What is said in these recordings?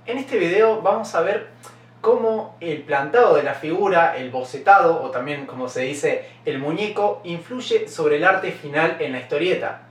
En este video vamos a ver cómo el plantado de la figura, el bocetado o también como se dice el muñeco, influye sobre el arte final en la historieta.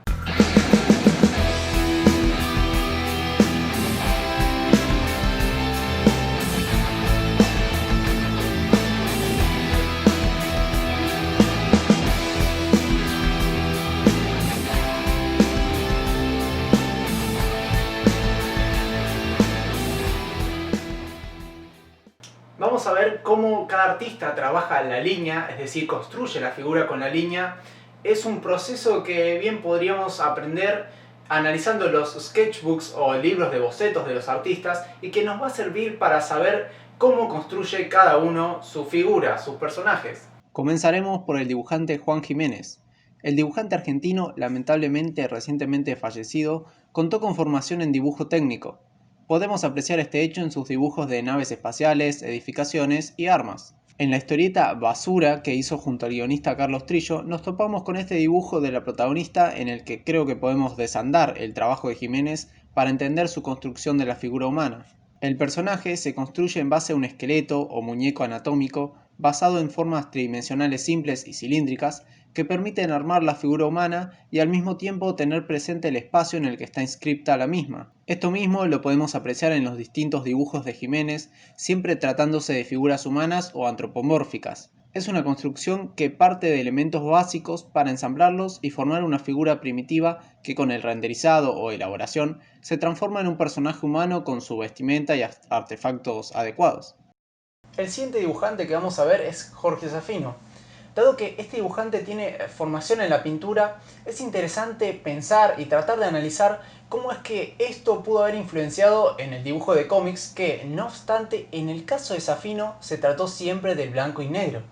Vamos a ver cómo cada artista trabaja la línea, es decir, construye la figura con la línea. Es un proceso que bien podríamos aprender analizando los sketchbooks o libros de bocetos de los artistas y que nos va a servir para saber cómo construye cada uno su figura, sus personajes. Comenzaremos por el dibujante Juan Jiménez. El dibujante argentino, lamentablemente recientemente fallecido, contó con formación en dibujo técnico. Podemos apreciar este hecho en sus dibujos de naves espaciales, edificaciones y armas. En la historieta Basura que hizo junto al guionista Carlos Trillo, nos topamos con este dibujo de la protagonista en el que creo que podemos desandar el trabajo de Jiménez para entender su construcción de la figura humana. El personaje se construye en base a un esqueleto o muñeco anatómico basado en formas tridimensionales simples y cilíndricas que permiten armar la figura humana y al mismo tiempo tener presente el espacio en el que está inscripta la misma. Esto mismo lo podemos apreciar en los distintos dibujos de Jiménez, siempre tratándose de figuras humanas o antropomórficas. Es una construcción que parte de elementos básicos para ensamblarlos y formar una figura primitiva que con el renderizado o elaboración se transforma en un personaje humano con su vestimenta y artefactos adecuados. El siguiente dibujante que vamos a ver es Jorge Safino. Dado que este dibujante tiene formación en la pintura, es interesante pensar y tratar de analizar cómo es que esto pudo haber influenciado en el dibujo de cómics que, no obstante, en el caso de Safino se trató siempre del blanco y negro.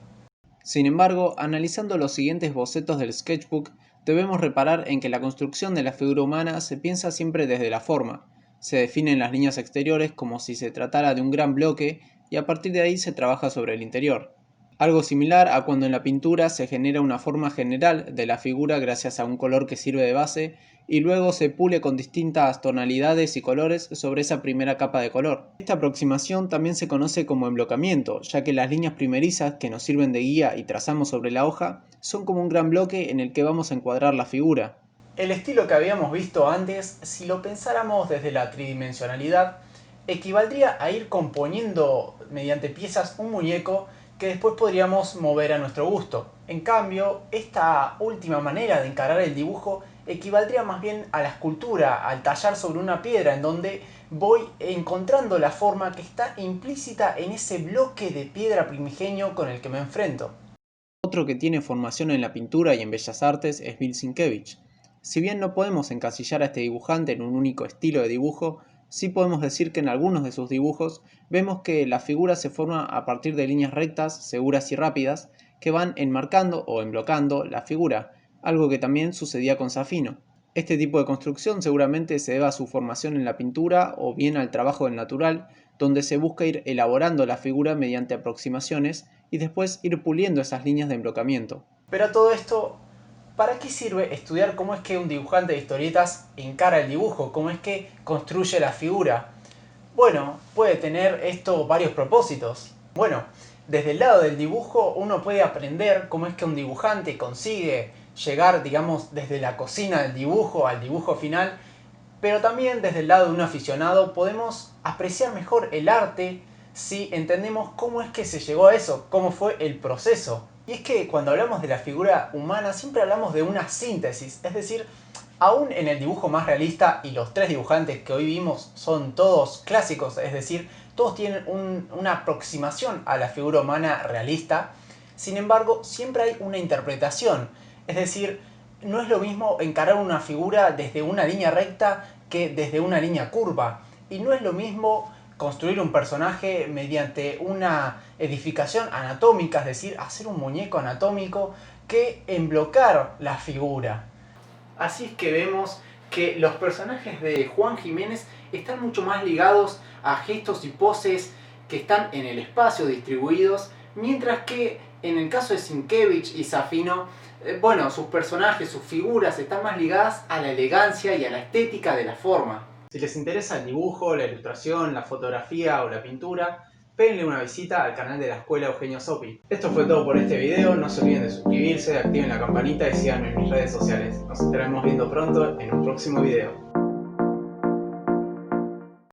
Sin embargo, analizando los siguientes bocetos del sketchbook, debemos reparar en que la construcción de la figura humana se piensa siempre desde la forma. Se definen las líneas exteriores como si se tratara de un gran bloque y a partir de ahí se trabaja sobre el interior. Algo similar a cuando en la pintura se genera una forma general de la figura gracias a un color que sirve de base y luego se pule con distintas tonalidades y colores sobre esa primera capa de color. Esta aproximación también se conoce como emblocamiento, ya que las líneas primerizas que nos sirven de guía y trazamos sobre la hoja son como un gran bloque en el que vamos a encuadrar la figura. El estilo que habíamos visto antes, si lo pensáramos desde la tridimensionalidad, equivaldría a ir componiendo mediante piezas un muñeco que después podríamos mover a nuestro gusto. En cambio, esta última manera de encarar el dibujo equivaldría más bien a la escultura, al tallar sobre una piedra, en donde voy encontrando la forma que está implícita en ese bloque de piedra primigenio con el que me enfrento. Otro que tiene formación en la pintura y en bellas artes es Bill Sienkiewicz. Si bien no podemos encasillar a este dibujante en un único estilo de dibujo, sí podemos decir que en algunos de sus dibujos vemos que la figura se forma a partir de líneas rectas, seguras y rápidas, que van enmarcando o enblocando la figura, algo que también sucedía con Safino. Este tipo de construcción seguramente se debe a su formación en la pintura o bien al trabajo del natural, donde se busca ir elaborando la figura mediante aproximaciones y después ir puliendo esas líneas de emblocamiento. Pero a todo esto, ¿para qué sirve estudiar cómo es que un dibujante de historietas encara el dibujo? ¿Cómo es que construye la figura? Bueno, puede tener esto varios propósitos. Bueno, desde el lado del dibujo uno puede aprender cómo es que un dibujante consigue llegar, digamos, desde la cocina del dibujo al dibujo final, pero también desde el lado de un aficionado podemos apreciar mejor el arte si entendemos cómo es que se llegó a eso, cómo fue el proceso. Y es que cuando hablamos de la figura humana siempre hablamos de una síntesis, es decir, aún en el dibujo más realista, y los tres dibujantes que hoy vimos son todos clásicos, es decir, todos tienen una aproximación a la figura humana realista, sin embargo siempre hay una interpretación, es decir, no es lo mismo encarar una figura desde una línea recta que desde una línea curva, y no es lo mismo construir un personaje mediante una edificación anatómica, es decir, hacer un muñeco anatómico, que emblocar la figura. Así es que vemos que los personajes de Juan Jiménez están mucho más ligados a gestos y poses que están en el espacio distribuidos, mientras que en el caso de Sienkiewicz y Safino, sus personajes, sus figuras están más ligadas a la elegancia y a la estética de la forma. Si les interesa el dibujo, la ilustración, la fotografía o la pintura, péguenle una visita al canal de la Escuela Eugenio Zopi. Esto fue todo por este video, no se olviden de suscribirse, activen la campanita y síganme en mis redes sociales. Nos estaremos viendo pronto en un próximo video.